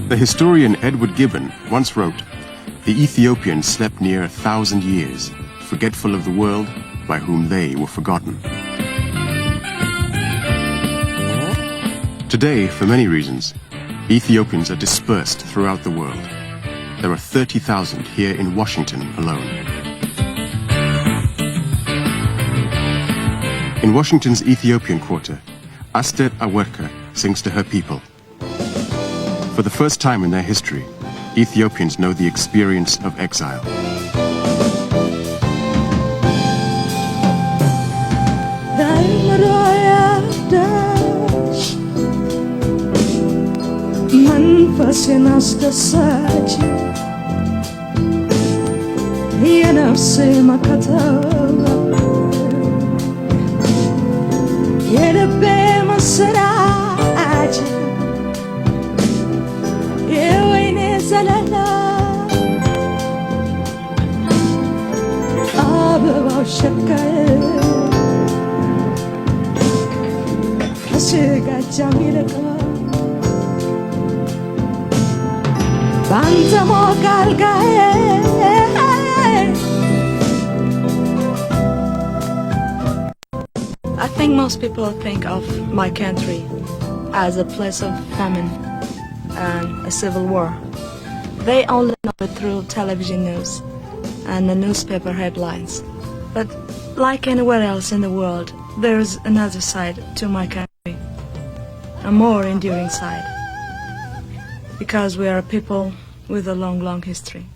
The historian Edward Gibbon once wrote, "The Ethiopians slept near 1,000 years, forgetful of the world by whom they were forgotten." Today, for many reasons, Ethiopians are dispersed throughout the world. There are 30,000 here in Washington alone. In Washington's Ethiopian Quarter, Aster Awerka sings to her people. For the first time in their history, Ethiopians know the experience of exile. I think most people think of my country as a place of famine and a civil war. They only know it through television news and the newspaper headlines. But like anywhere else in the world, there is another side to my country, a more enduring side, because we are a people with a long, long history.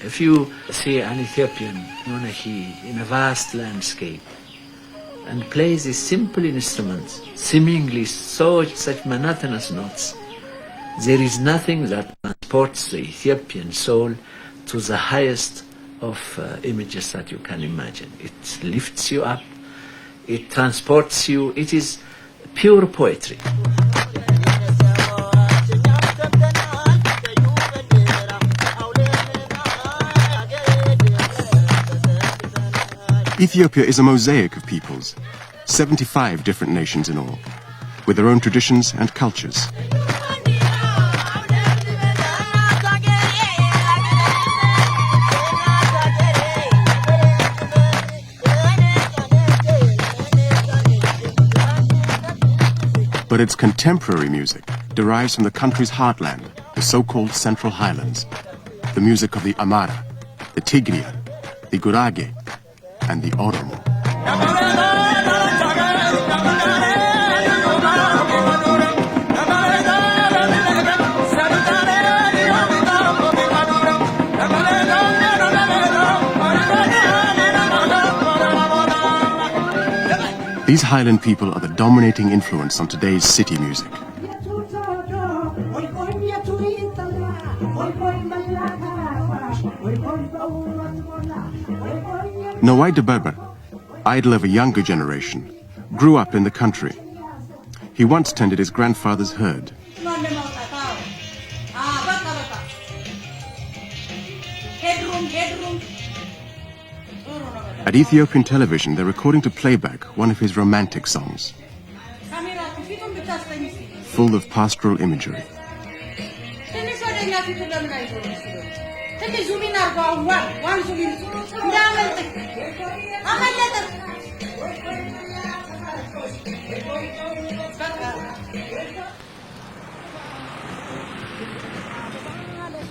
If you see an Ethiopian monarchy in a vast landscape and plays these simple instruments, seemingly such monotonous notes, there is nothing that transports the Ethiopian soul to the highest of images that you can imagine. It lifts you up, it transports you, it is pure poetry. Ethiopia is a mosaic of peoples, 75 different nations in all, with their own traditions and cultures. But its contemporary music derives from the country's heartland, the so-called Central Highlands, the music of the Amara, the Tigrinya, the Gurage, and the Oromo. These highland people are the dominating influence on today's city music. Nawai de Berber, idol of a younger generation, grew up in the country. He once tended his grandfather's herd. At Ethiopian television, they're recording to playback one of his romantic songs, full of pastoral imagery.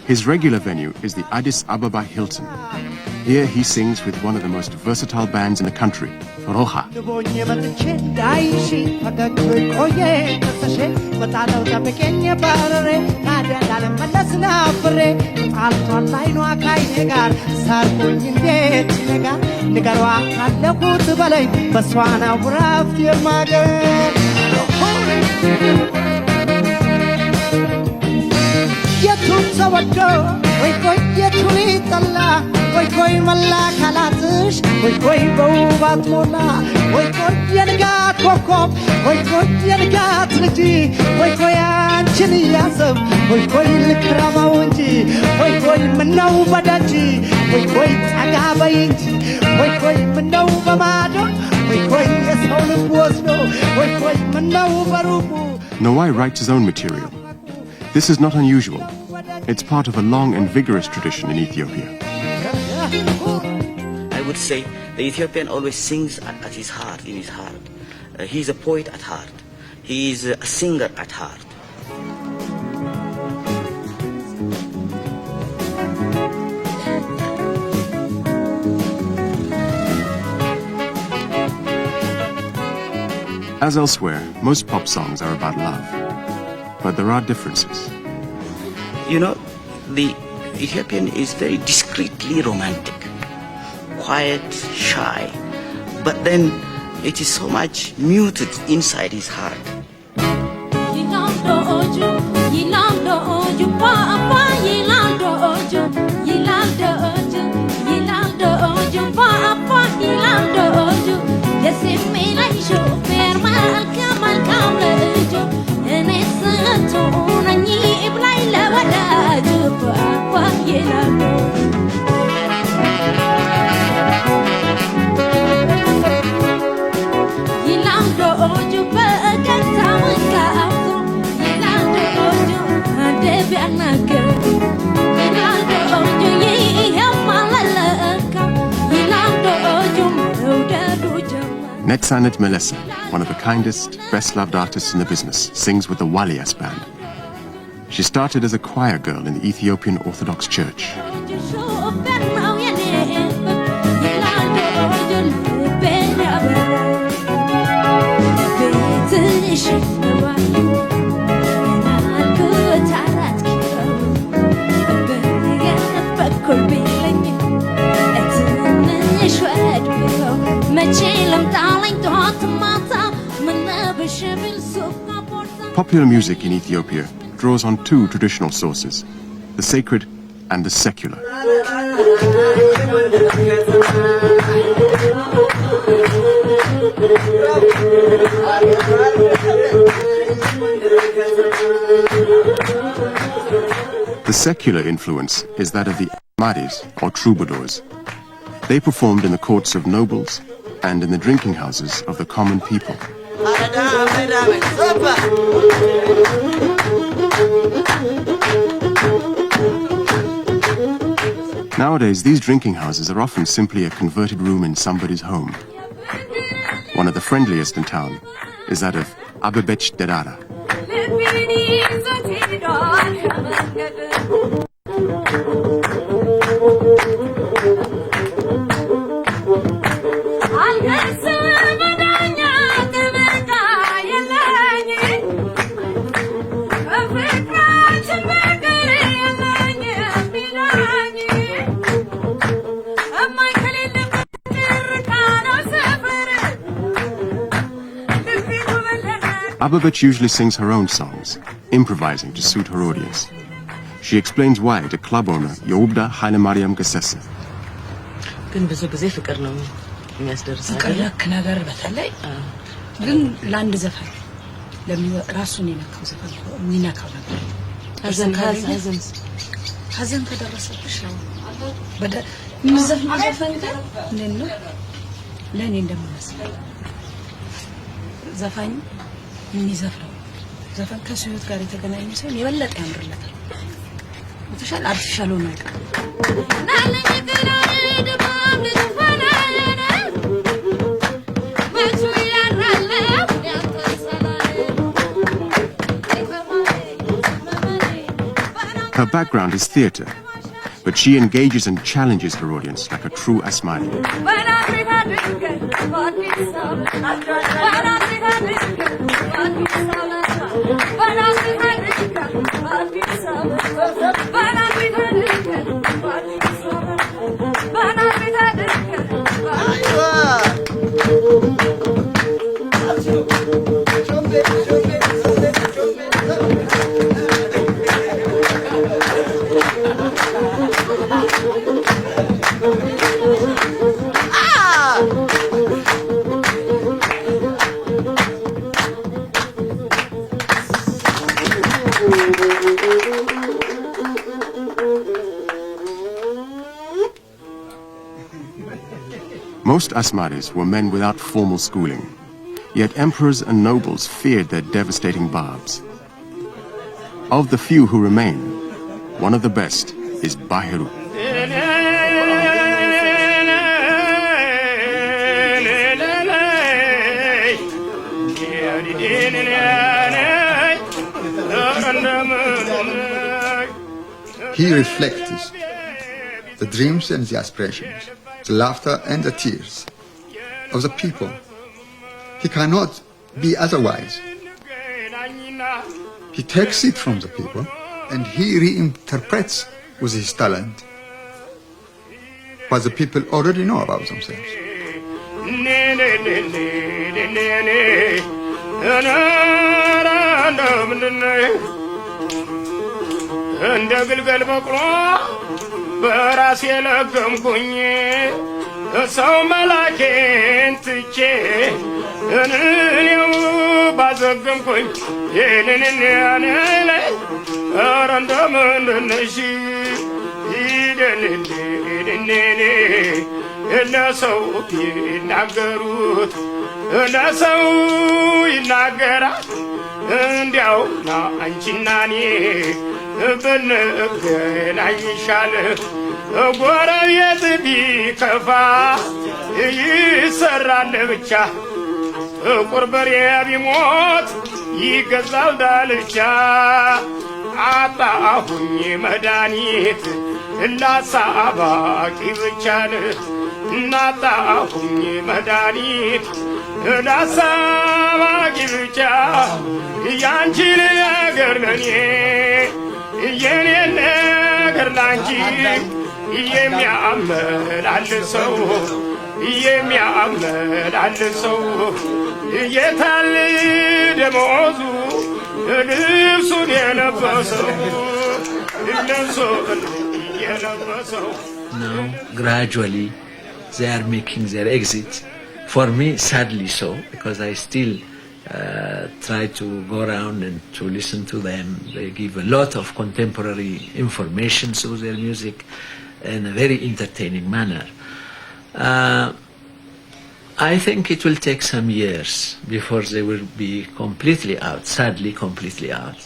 His regular venue is the Addis Ababa Hilton. Here he sings with one of the most versatile bands in the country, Roha. Koi koi malla khalatish koi koi baubat mola koi koi yengat kokop koi koi yengat liji koi koi anchin yasab koi koi likrama unji koi koi manaw badaji koi koi tagaba inji koi koi manaw bamado koi koi yesol bosno koi koi manaw baruku. Nawai writes his own material. This is not unusual. It's part of a long and vigorous tradition in Ethiopia. I would say the Ethiopian always sings at his heart, in his heart. He's a poet at heart. He is a singer at heart. As elsewhere, most pop songs are about love. But there are differences. You know, the Ethiopian is very discreetly romantic, quiet, shy, but then it is so much muted inside his heart. Netsanet Melesa, one of the kindest, best-loved artists in the business, sings with the Walias band. She started as a choir girl in the Ethiopian Orthodox Church. Popular music in Ethiopia draws on two traditional sources, the sacred and the secular. The secular influence is that of the Amaris, or troubadours. They performed in the courts of nobles and in the drinking houses of the common people. Nowadays, these drinking houses are often simply a converted room in somebody's home. One of the friendliest in town is that of Abebech Derara. Abebech usually sings her own songs, improvising to suit her audience. She explains why to club owner Yobda Haile Mariam Gesese. ግን ብዙ ጊዜ ፍቅር ነው የሚያስደርሳው። ፍቅር ለክ ነገር በተለይ ግን ለአንድ ዘፈን ራሱን የነካው ዘፈን የሚነካው ነበር። ሀዘን ከደረሰብሽ ነው የምትዘፍነው ዘፈን ግን ምን ነው ለእኔ እንደምመስለው ዘፋኝ የሚዘፍነው ዘፈን ከሱ ህይወት ጋር የተገናኘ ሲሆን የበለጠ ያምርለታል። ተሻለ አርቲፊሻል ሆኖ አይቀርም። Her background is theatre, but she engages and challenges her audience like a true Asmani. Most Asmaris were men without formal schooling, yet emperors and nobles feared their devastating barbs. Of the few who remain, one of the best is Bahiru. He reflects the dreams and the aspirations, the laughter and the tears of the people. He cannot be otherwise. He takes it from the people and he reinterprets with his talent what the people already know about themselves. እንደ ግልገል በቅሎ በራሴ ለገምኩኝ ሰው መላኬን ትቼ እኔው ባዘገምኩኝ ይህንን ያኔ ኧረ እንደምን ነሽ ይደልልልኔ እነሰው ይናገሩት እነሰው ይናገራል እንዲያው አንቺና እኔ ብንገናኝ ይሻል ጎረቤት ቢከፋ ይሰራል ብቻ ጥቁር በሬ ቢሞት ይገዛል ዳልቻ አጣሁኝ መድኃኒት ላሳባቂ ብቻን እናጣሁኝ መድኃኒት ላሳባቂ ብቻ ያንቺን ነገር ለኔ የኔን ነገር ላንቺ የሚያመላልሰው የሚያመላልሰው የታል ደሞዙ ልብሱን የለበሰው ልብሱን የለበሰው Now, gradually, they are making their exit. For me, sadly so, because I still try to go around and to listen to them. They give a lot of contemporary information through their music in a very entertaining manner. I think it will take some years before they will be completely out, sadly completely out.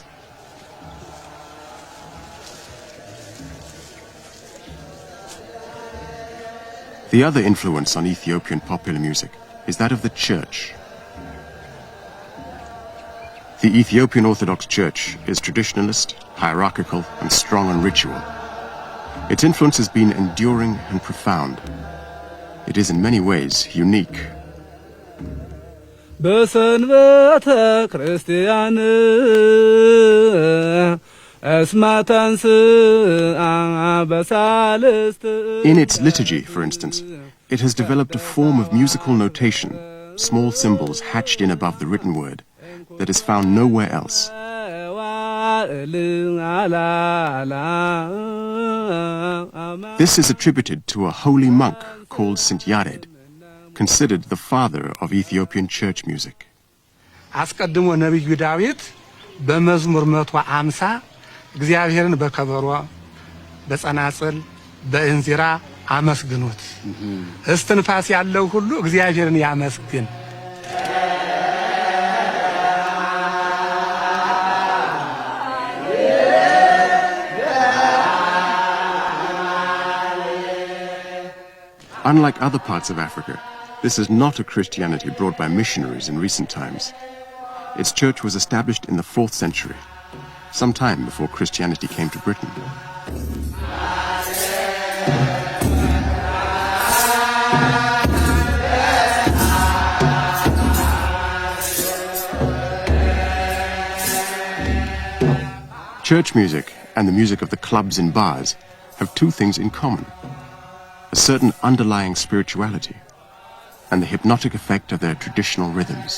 The other influence on Ethiopian popular music is that of the church. The Ethiopian Orthodox Church is traditionalist, hierarchical, and strong on ritual. Its influence has been enduring and profound. It is in many ways unique. በሰንበተ ክርስቲያን እስማታንስ በሳልስት In its liturgy, for instance, it has developed a form of musical notation, small symbols hatched in above the written word, that is found nowhere else. This is attributed to a holy monk called St. Yared, considered the father of Ethiopian church music. አስቀድሞ ነብዩ ዳዊት በመዝሙር 150 እግዚአብሔርን በከበሮ በጸናጽል በእንዚራ አመስግኑት እስትንፋስ ያለው ሁሉ እግዚአብሔርን ያመስግን Unlike other parts of Africa, this is not a Christianity brought by missionaries in recent times. Its church was established in the 4th century, some time before Christianity came to Britain. Church music and the music of the clubs and bars have two things in common: a certain underlying spirituality and the hypnotic effect of their traditional rhythms.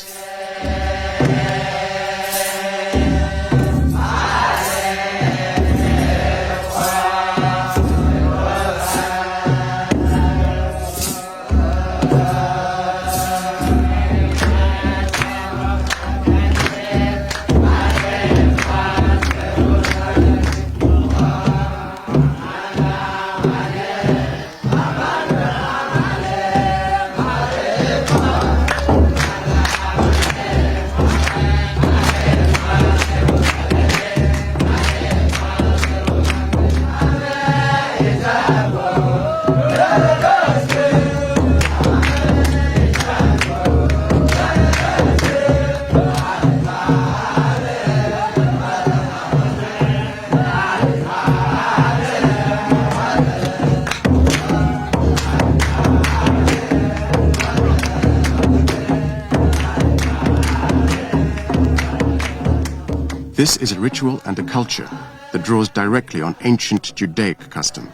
This is a ritual and a culture that draws directly on ancient Judaic custom.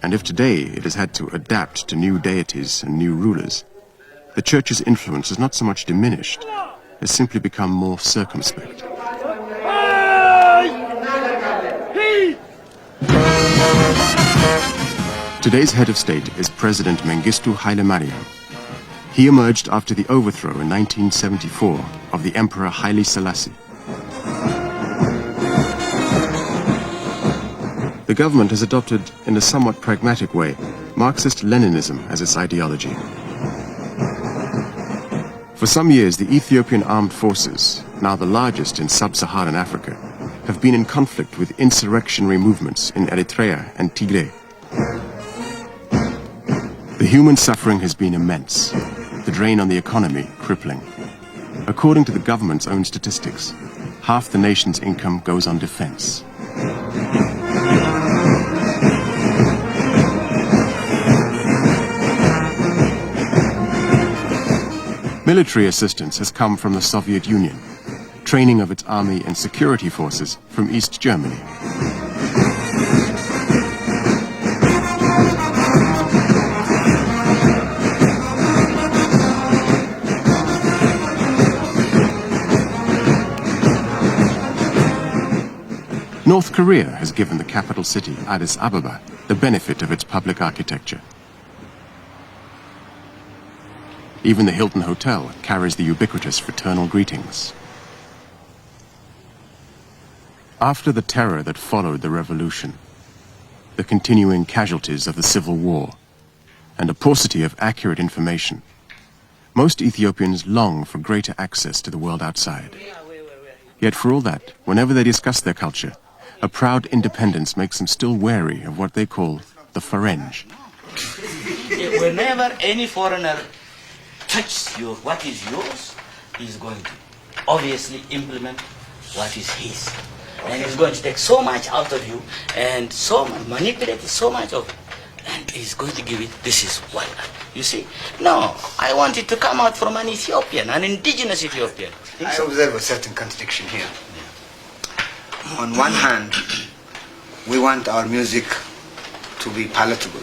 And if today it has had to adapt to new deities and new rulers, the Church's influence is not so much diminished as simply become more circumspect. Today's head of state is President Mengistu Haile Mariam. He emerged after the overthrow in 1974 of the Emperor Haile Selassie. The government has adopted, in a somewhat pragmatic way, Marxist-Leninism as its ideology. For some years, the Ethiopian armed forces, now the largest in sub-Saharan Africa, have been in conflict with insurrectionary movements in Eritrea and Tigray. The human suffering has been immense, the drain on the economy crippling. According to the government's own statistics, half the nation's income goes on defense. Military assistance has come from the Soviet Union, training of its army and security forces from East Germany. North Korea has given the capital city, Addis Ababa, the benefit of its public architecture. Even the Hilton Hotel carries the ubiquitous fraternal greetings. After the terror that followed the revolution, the continuing casualties of the civil war, and a paucity of accurate information, most Ethiopians long for greater access to the world outside. Yet for all that, whenever they discuss their culture, a proud independence makes them still wary of what they call the Ferenj. Whenever any foreigner touches what is yours, he's going to obviously implement what is his. And he's going to take so much out of you and manipulate so much of it. And he's going to give it, this is what. You see? No, I want it to come out from an Ethiopian, an indigenous Ethiopian. I observe a certain contradiction here. On one hand, we want our music to be palatable.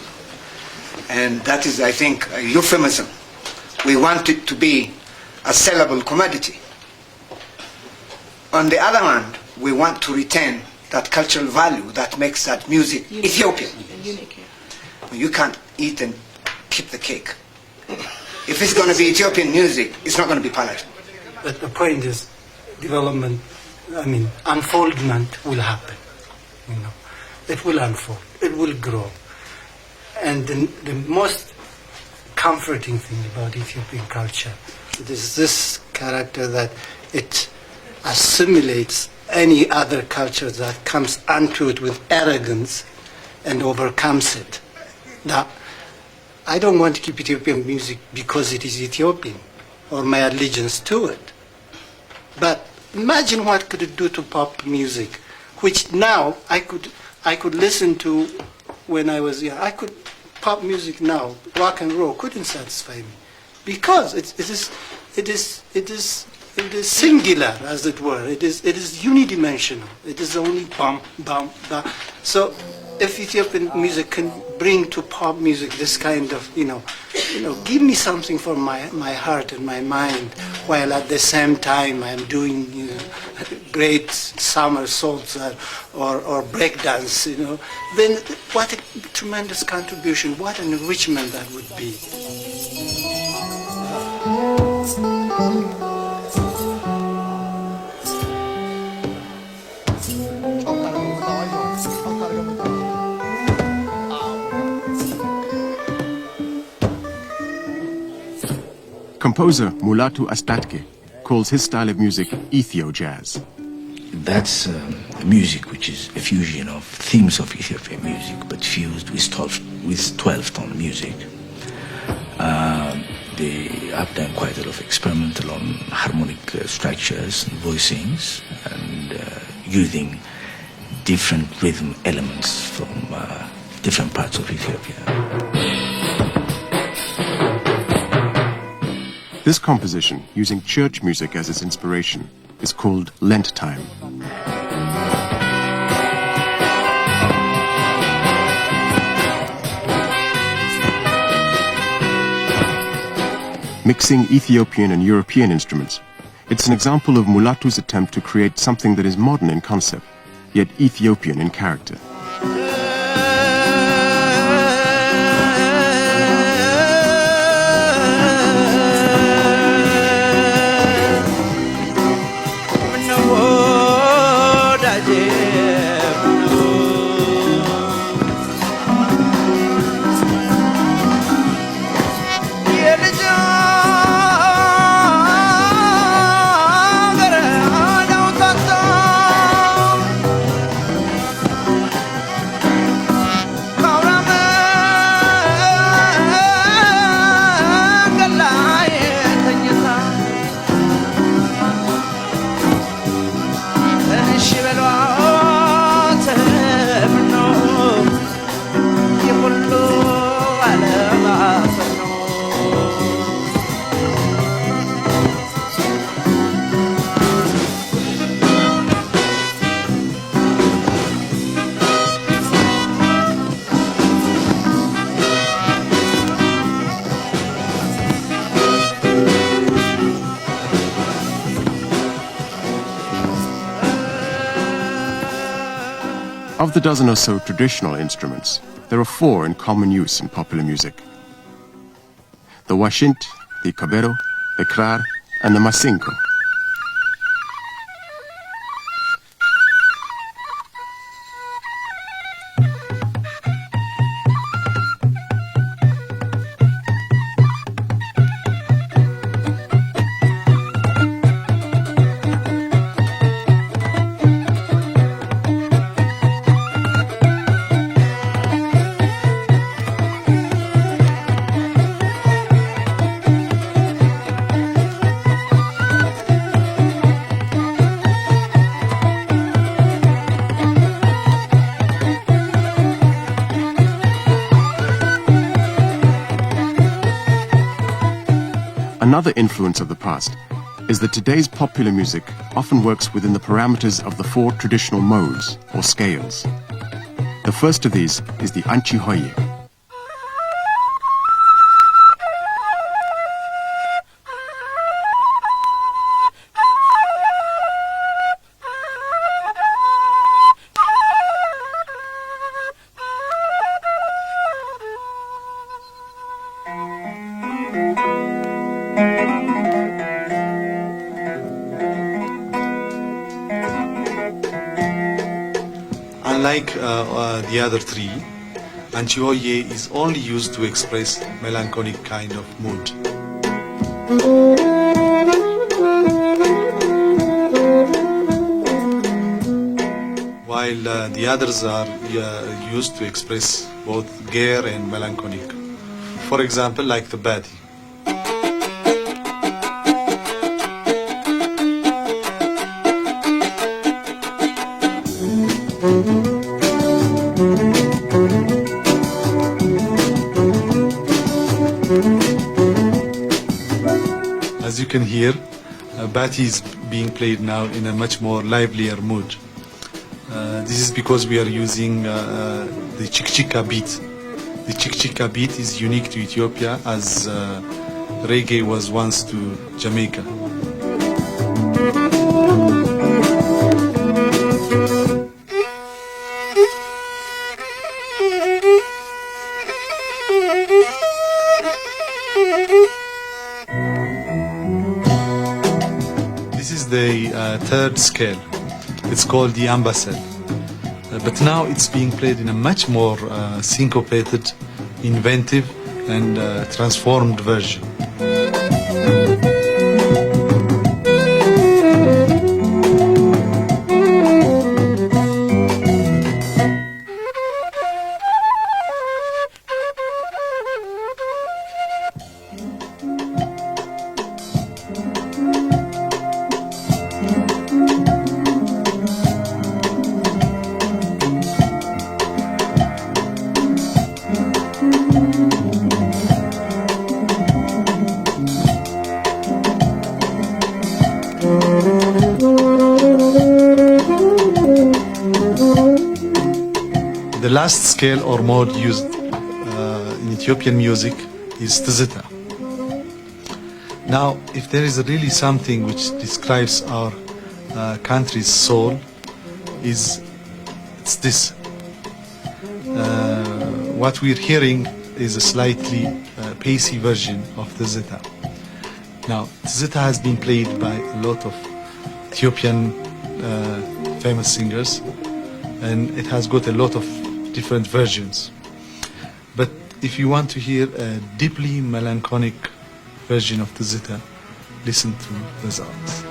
And that is, I think, a euphemism. We want it to be a sellable commodity. On the other hand, we want to retain that cultural value that makes that music Ethiopian. You can't eat and keep the cake. If it's going to be Ethiopian music, it's not going to be palatable. But the point is, development, unfoldment will happen. It will unfold. It will grow. And the most comforting thing about Ethiopian culture is this character that it assimilates any other culture that comes onto it with arrogance and overcomes it. Now, I don't want to keep Ethiopian music because it is Ethiopian or my allegiance to it. But imagine what could it do to pop music, which now I could listen to when I was young. Pop music now, rock and roll, couldn't satisfy me because it is singular, as it were. It is unidimensional. It is only bum bum bum. So, if Ethiopian music can bring to pop music this kind of give me something for my heart and my mind, while at the same time I'm doing great somersaults or breakdance, then what a tremendous contribution, what an enrichment that would be. Composer Mulatu Astatke calls his style of music Ethio jazz. That's music which is a fusion of themes of Ethiopian music, but fused with 12-tone music. They have done quite a lot of experimental on harmonic structures and voicings, and using different rhythm elements from different parts of Ethiopia. This composition, using church music as its inspiration, is called Lent Time. Mixing Ethiopian and European instruments, it's an example of Mulatu's attempt to create something that is modern in concept, yet Ethiopian in character. Of the dozen or so traditional instruments, there are 4 in common use in popular music: the washint, the kabero, the krar, and the masinko. Another influence of the past is that today's popular music often works within the parameters of the 4 traditional modes or scales. The first of these is the Anchihoye. unlike the other three, Antioye is only used to express melancholic kind of mood. While the others are used to express both gair and melancholic. For example, like the Badi. As you can hear, Bati is being played now in a much more livelier mood. This is because we are using the Chikchika beat. The Chikchika beat is unique to Ethiopia as reggae was once to Jamaica. This is the third scale. It's called the Ambasel. But now it's being played in a much more syncopated, inventive and transformed version. The last scale or mode used in Ethiopian music is Tzita. Now, if there is really something which describes our country's soul, it's this. What we're hearing is a slightly pacey version of Tzita. Now, Tzita has been played by a lot of Ethiopian famous singers, and it has got a lot of different versions. But if you want to hear a deeply melancholic version of Tzita, listen to the sounds.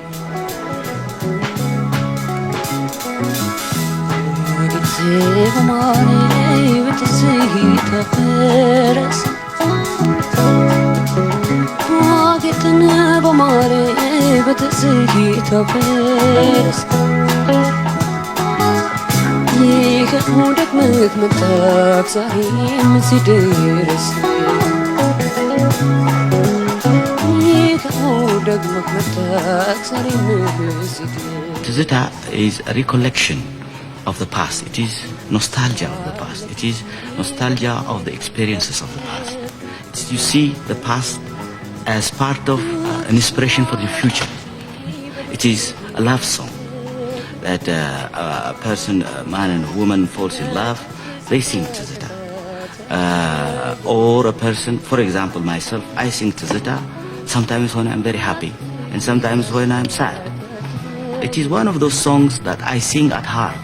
Tzita is a recollection of the past. It is nostalgia of the past. It is nostalgia of the experiences of the past. You see the past as part of an inspiration for the future. It is a love song that a person, a man and a woman falls in love, they sing Tzita. Or a person, for example myself, I sing Tzita sometimes when I'm very happy and sometimes when I'm sad. It is one of those songs that I sing at heart.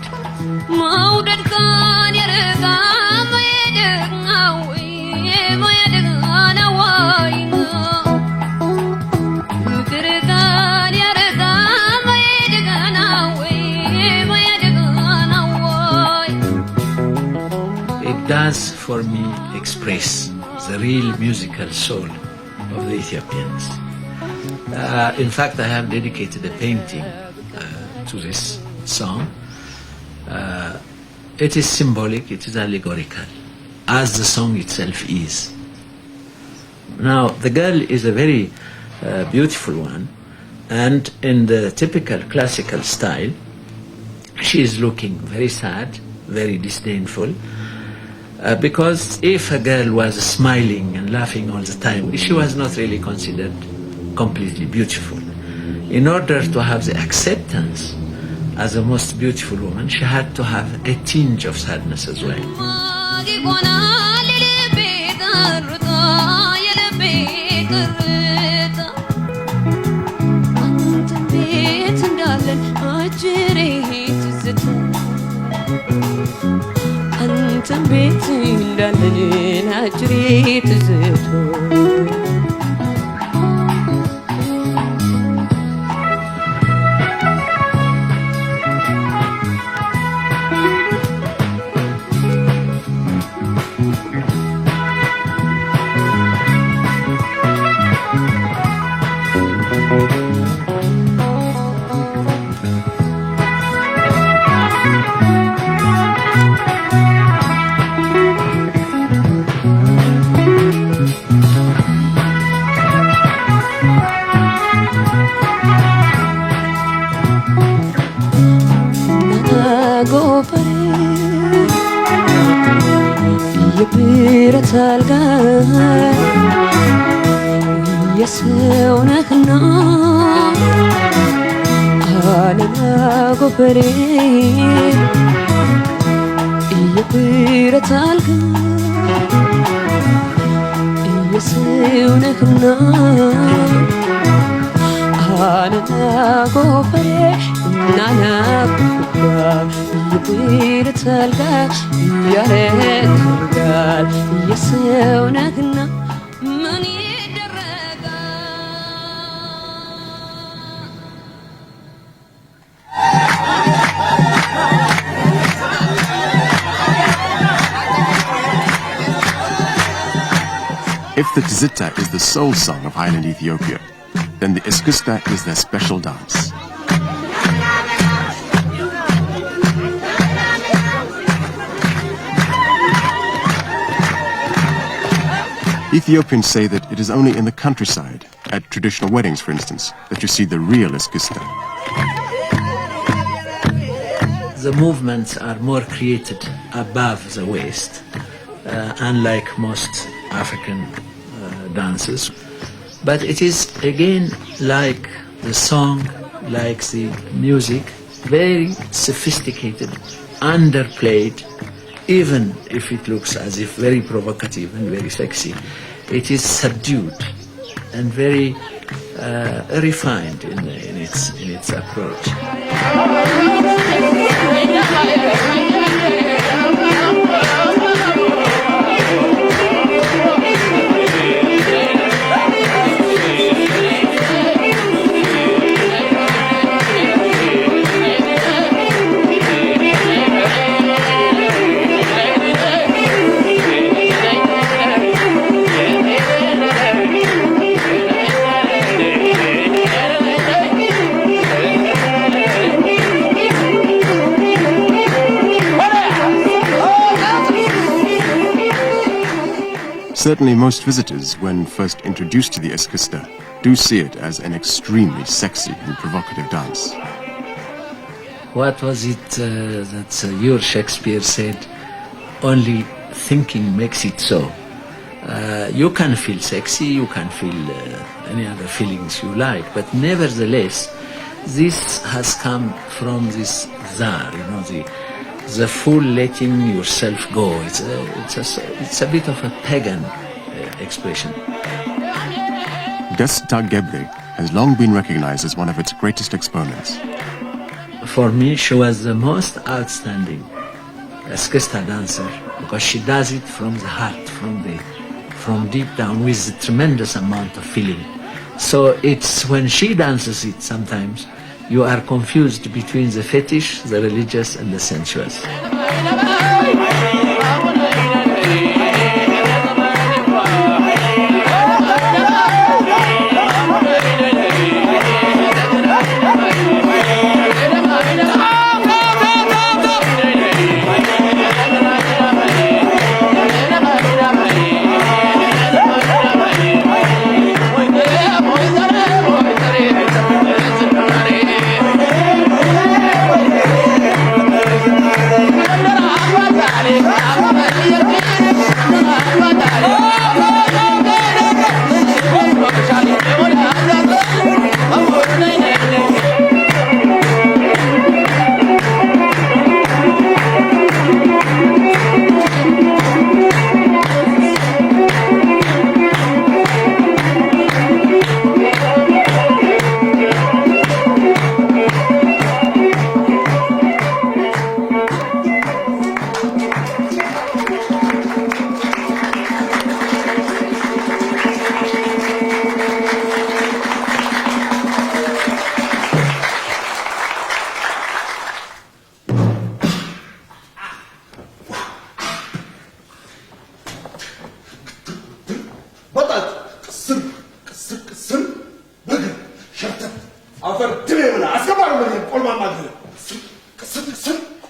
It does for me express the real musical soul of the Ethiopians. In fact, I have dedicated a painting to this song. It is symbolic, it is allegorical, as the song itself is. Now, the girl is a very beautiful one, and in the typical classical style, she is looking very sad, very disdainful, because if a girl was smiling and laughing all the time, she was not really considered completely beautiful. In order to have the acceptance as the most beautiful woman, she had to have a tinge of sadness as well. ቤት እንዳለን አጅሬ ትዝቶ የብረት አልጋ የሰው ነህና አለላ ጎፈሬ የብረት አልጋ የሰው ነህና አለላ ጎፈሬ ናና የብረት አልጋ ያረጋል የሰው ነህና ምን If the Tzita is the soul song of highland Ethiopia, then the Iskista is their special dance. Ethiopians say that it is only in the countryside, at traditional weddings for instance, that you see the real Iskista. The movements are more created above the waist, unlike most African dances. But it is again like the song, like the music, very sophisticated, underplayed, even if it looks as if very provocative and very sexy. It is subdued and very refined in its approach. Certainly most visitors, when first introduced to the Iskista, do see it as an extremely sexy and provocative dance. What was it that your Shakespeare said, only thinking makes it so? You can feel sexy, you can feel any other feelings you like, but nevertheless, this has come from this zar, the full letting yourself go. It's a bit of a pagan expression. Desta Gebre has long been recognized as one of its greatest exponents. For me, she was the most outstanding Iskista dancer because she does it from the heart, from deep down with a tremendous amount of feeling. So it's when she dances it sometimes, you are confused between the fetish, the religious, and the sensuous.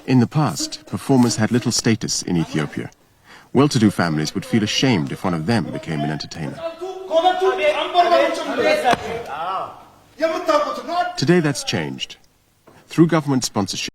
In the past, performers had little status in Ethiopia. Well-to-do families would feel ashamed if one of them became an entertainer. Today that's changed. Through government sponsorship,